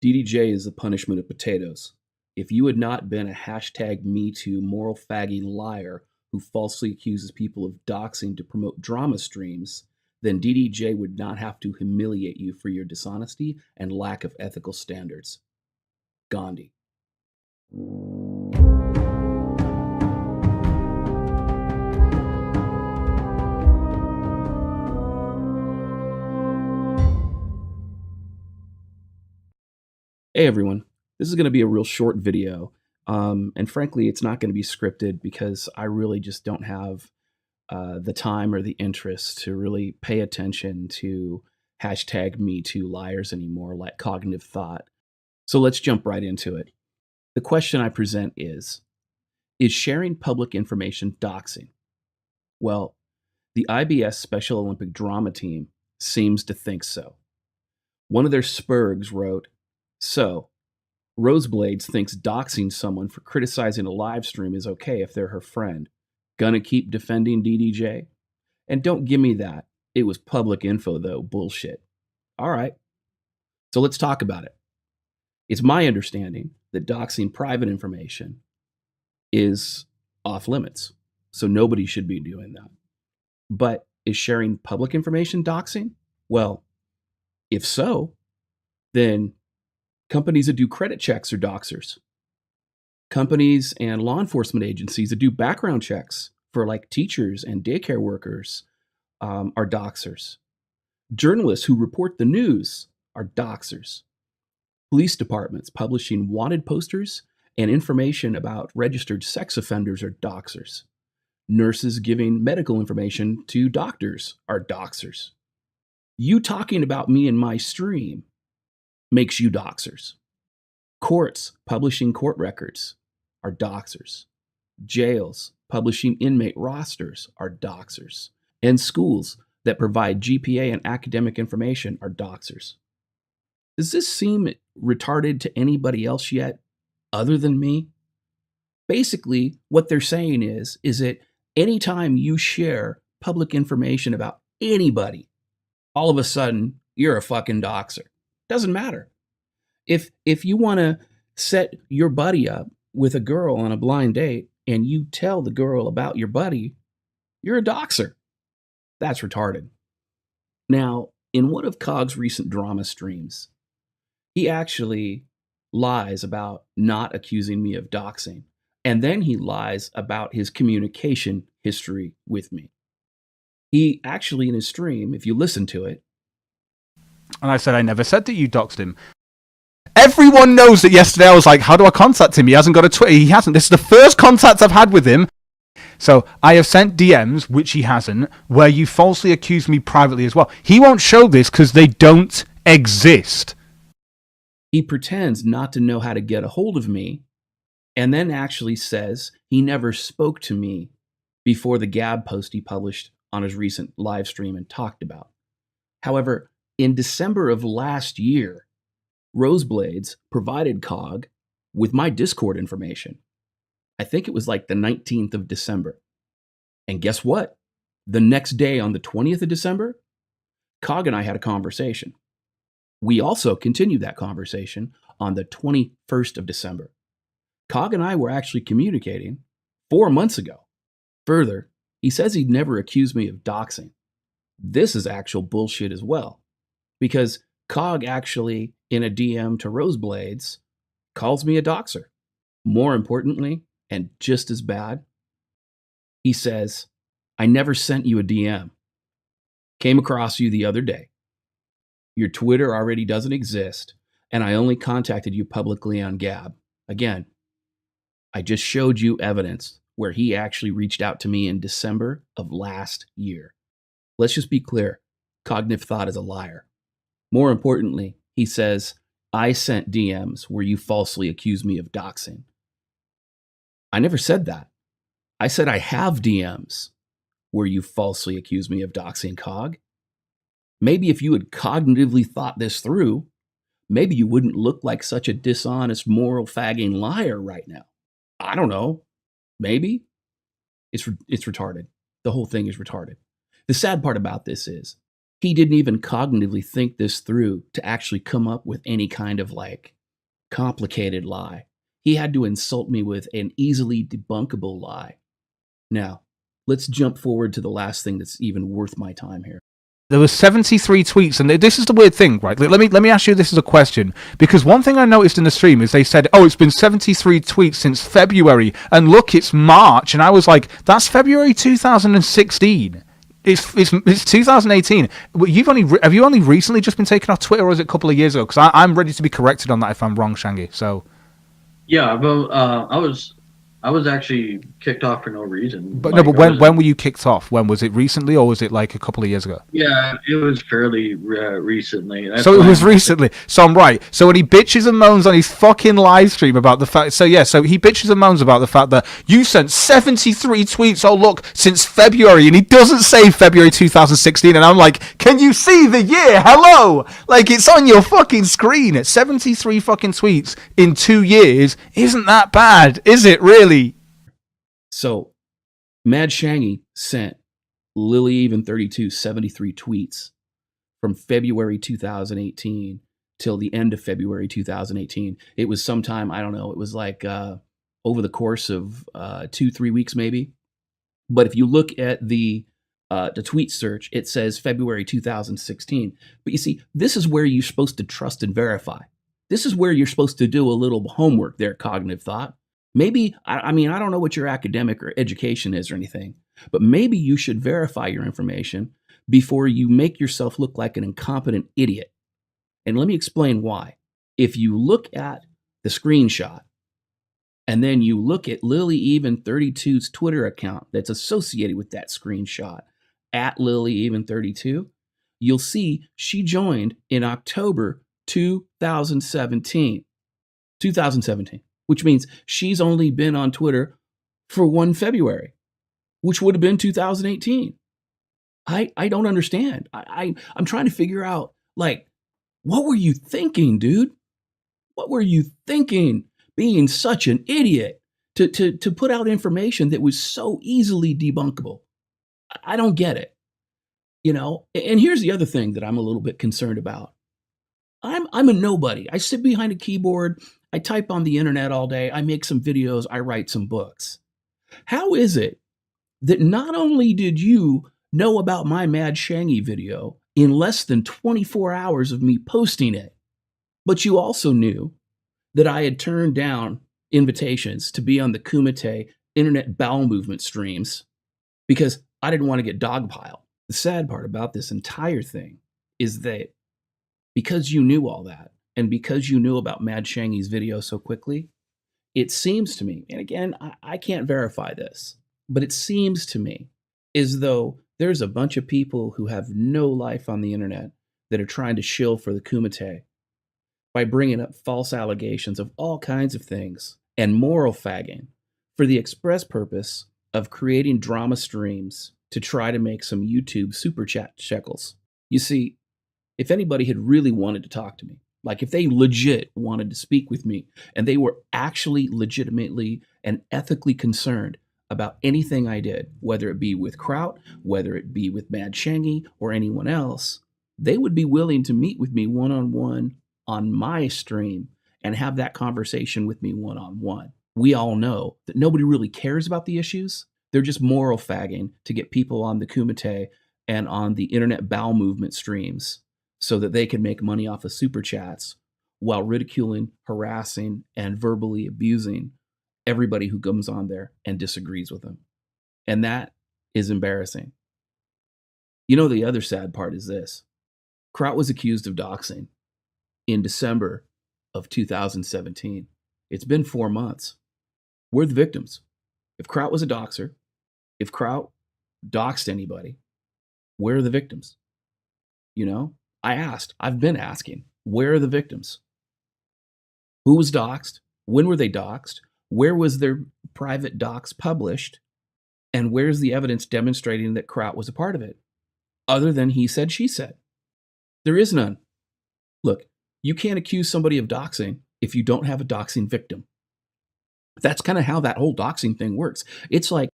DDJ is the punishment of potatoes. If you had not been a hashtag MeToo moral fagging liar who falsely accuses people of doxing to promote drama streams, then DDJ would not have to humiliate you for your dishonesty and lack of ethical standards. Gandhi. Hey everyone, this is going to be a real short video, and frankly it's not going to be scripted because I really just don't have the time or the interest to really pay attention to hashtag MeToo liars anymore, like cognitive thought. So let's jump right into it. The question I present is sharing public information doxing? Well, the IBS Special Olympic Drama Team seems to think so. One of their spurgs wrote, "So, Roseblades thinks doxing someone for criticizing a live stream is okay if they're her friend. Gonna keep defending DDJ? And don't give me that. It was public info though, bullshit." All right. So let's talk about it. It's my understanding that doxing private information is off limits. So nobody should be doing that. But is sharing public information doxing? Well, if so, then companies that do credit checks are doxers. Companies and law enforcement agencies that do background checks for like teachers and daycare workers are doxers. Journalists who report the news are doxers. Police departments publishing wanted posters and information about registered sex offenders are doxers. Nurses giving medical information to doctors are doxers. You talking about me in my stream makes you doxers. Courts publishing court records are doxers. Jails publishing inmate rosters are doxers. And schools that provide GPA and academic information are doxers. Does this seem retarded to anybody else yet, other than me? Basically, what they're saying is that anytime you share public information about anybody, all of a sudden, you're a fucking doxer. Doesn't matter. If you want to set your buddy up with a girl on a blind date and you tell the girl about your buddy, you're a doxer. That's retarded. Now, in one of Cog's recent drama streams, he actually lies about not accusing me of doxing, and then he lies about his communication history with me. He actually, in his stream, if you listen to it, and I said, I never said that you doxed him. Everyone knows that yesterday I was like, how do I contact him? He hasn't got a Twitter. He hasn't. This is the first contact I've had with him. So I have sent DMs, which he hasn't, where you falsely accused me privately as well. He won't show this because they don't exist. He pretends not to know how to get a hold of me and then actually says he never spoke to me before the Gab post he published on his recent live stream and talked about. However, in December of last year, Roseblades provided Cog with my Discord information. I think it was like the 19th of December. And guess what? The next day on the 20th of December, Cog and I had a conversation. We also continued that conversation on the 21st of December. Cog and I were actually communicating 4 months ago. Further, he says he'd never accused me of doxing. This is actual bullshit as well, because Cog actually, in a DM to Roseblades, calls me a doxer. More importantly, and just as bad, he says, I never sent you a DM. Came across you the other day. Your Twitter already doesn't exist, and I only contacted you publicly on Gab. Again, I just showed you evidence where he actually reached out to me in December of last year. Let's just be clear. Cognitive thought is a liar. More importantly, he says, I sent DMs where you falsely accused me of doxing. I never said that. I said I have DMs where you falsely accused me of doxing, Cog. Maybe if you had cognitively thought this through, maybe you wouldn't look like such a dishonest, moral fagging liar right now. I don't know. Maybe. It's retarded. The whole thing is retarded. The sad part about this is He didn't even cognitively think this through to actually come up with any kind of like complicated lie. He had to insult me with an easily debunkable lie. Now, let's jump forward to the last thing that's even worth my time here. There were 73 tweets, and this is the weird thing, right? Let me ask you this as a question, because one thing I noticed in the stream is they said, "Oh, it's been 73 tweets since February," and look, it's March, and I was like, "That's February 2016. It's 2018. Have you only recently just been taken off Twitter, or is it a couple of years ago? Because I'm ready to be corrected on that if I'm wrong, Shangi." So yeah, well, I was actually kicked off for no reason. But like, no, but when were you kicked off? When was it? Recently, or was it like a couple of years ago? Yeah, it was fairly recently. So it was recently. So I'm right. So when he bitches and moans on his fucking live stream about the fact, so he bitches and moans about the fact that you sent 73 tweets. Oh look, since February, and he doesn't say February 2016, and I'm like, can you see the year? Hello, like it's on your fucking screen. It's 73 fucking tweets in 2 years. Isn't that bad? Is it really? So, Mad Shangi sent Lily Even 32 73 tweets from February 2018 till the end of February 2018. It was sometime, I don't know, it was like over the course of 2-3 weeks maybe. But if you look at the tweet search, it says February 2016. But you see, this is where you're supposed to trust and verify. This is where you're supposed to do a little homework there, cognitive thought. Maybe, I mean, I don't know what your academic or education is or anything, but maybe you should verify your information before you make yourself look like an incompetent idiot. And let me explain why. If you look at the screenshot and then you look at Lily Even 32's Twitter account that's associated with that screenshot, at Lily Even 32, you'll see she joined in October 2017. 2017. Which means she's only been on Twitter for 1 February, which would have been 2018. I don't understand. I'm trying to figure out, like, what were you thinking, dude? What were you thinking, being such an idiot to put out information that was so easily debunkable? I don't get it. You know, and here's the other thing that I'm a little bit concerned about. I'm a nobody. I sit behind a keyboard. I type on the internet all day. I make some videos. I write some books. How is it that not only did you know about my Mad Shangi video in less than 24 hours of me posting it, but you also knew that I had turned down invitations to be on the Kumite internet bowel movement streams because I didn't want to get dogpiled? The sad part about this entire thing is that because you knew all that, and because you knew about Mad Shangi's video so quickly, it seems to me, and again, I can't verify this, but it seems to me as though there's a bunch of people who have no life on the internet that are trying to shill for the Kumite by bringing up false allegations of all kinds of things and moral fagging for the express purpose of creating drama streams to try to make some YouTube super chat shekels. You see, if anybody had really wanted to talk to me, like if they legit wanted to speak with me and they were actually legitimately and ethically concerned about anything I did, whether it be with Kraut, whether it be with Mad Shangi or anyone else, they would be willing to meet with me one-on-one on my stream and have that conversation with me one-on-one. We all know that nobody really cares about the issues. They're just moral fagging to get people on the Kumite and on the internet bowel movement streams so that they can make money off of super chats while ridiculing, harassing, and verbally abusing everybody who comes on there and disagrees with them. And that is embarrassing. You know, the other sad part is this. Kraut was accused of doxing in December of 2017. It's been 4 months. We're the victims. If Kraut was a doxer, if Kraut doxed anybody, where are the victims? You know, I've been asking, where are the victims? Who was doxed? When were they doxed? Where was their private dox published? And where's the evidence demonstrating that Kraut was a part of it? Other than he said, she said. There is none. Look, you can't accuse somebody of doxing if you don't have a doxing victim. That's kind of how that whole doxing thing works. It's like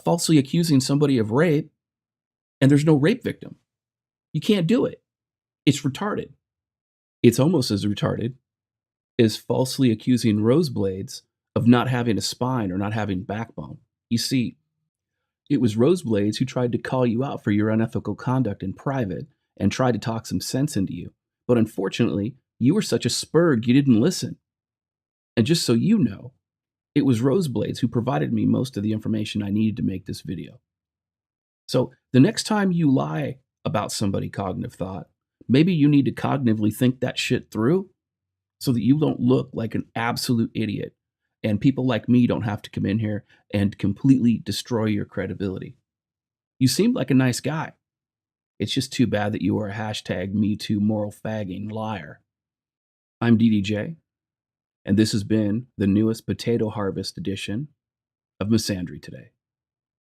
falsely accusing somebody of rape and there's no rape victim. You can't do it. It's retarded. It's almost as retarded as falsely accusing Roseblades of not having a spine or not having backbone. You see, it was Roseblades who tried to call you out for your unethical conduct in private and tried to talk some sense into you. But unfortunately, you were such a spurg you didn't listen. And just so you know, it was Roseblades who provided me most of the information I needed to make this video. So the next time you lie about somebody, Cognitive Thought, maybe you need to cognitively think that shit through so that you don't look like an absolute idiot and people like me don't have to come in here and completely destroy your credibility. You seemed like a nice guy. It's just too bad that you are a hashtag #MeToo moral fagging liar. I'm DDJ, and this has been the newest potato harvest edition of Misandry Today.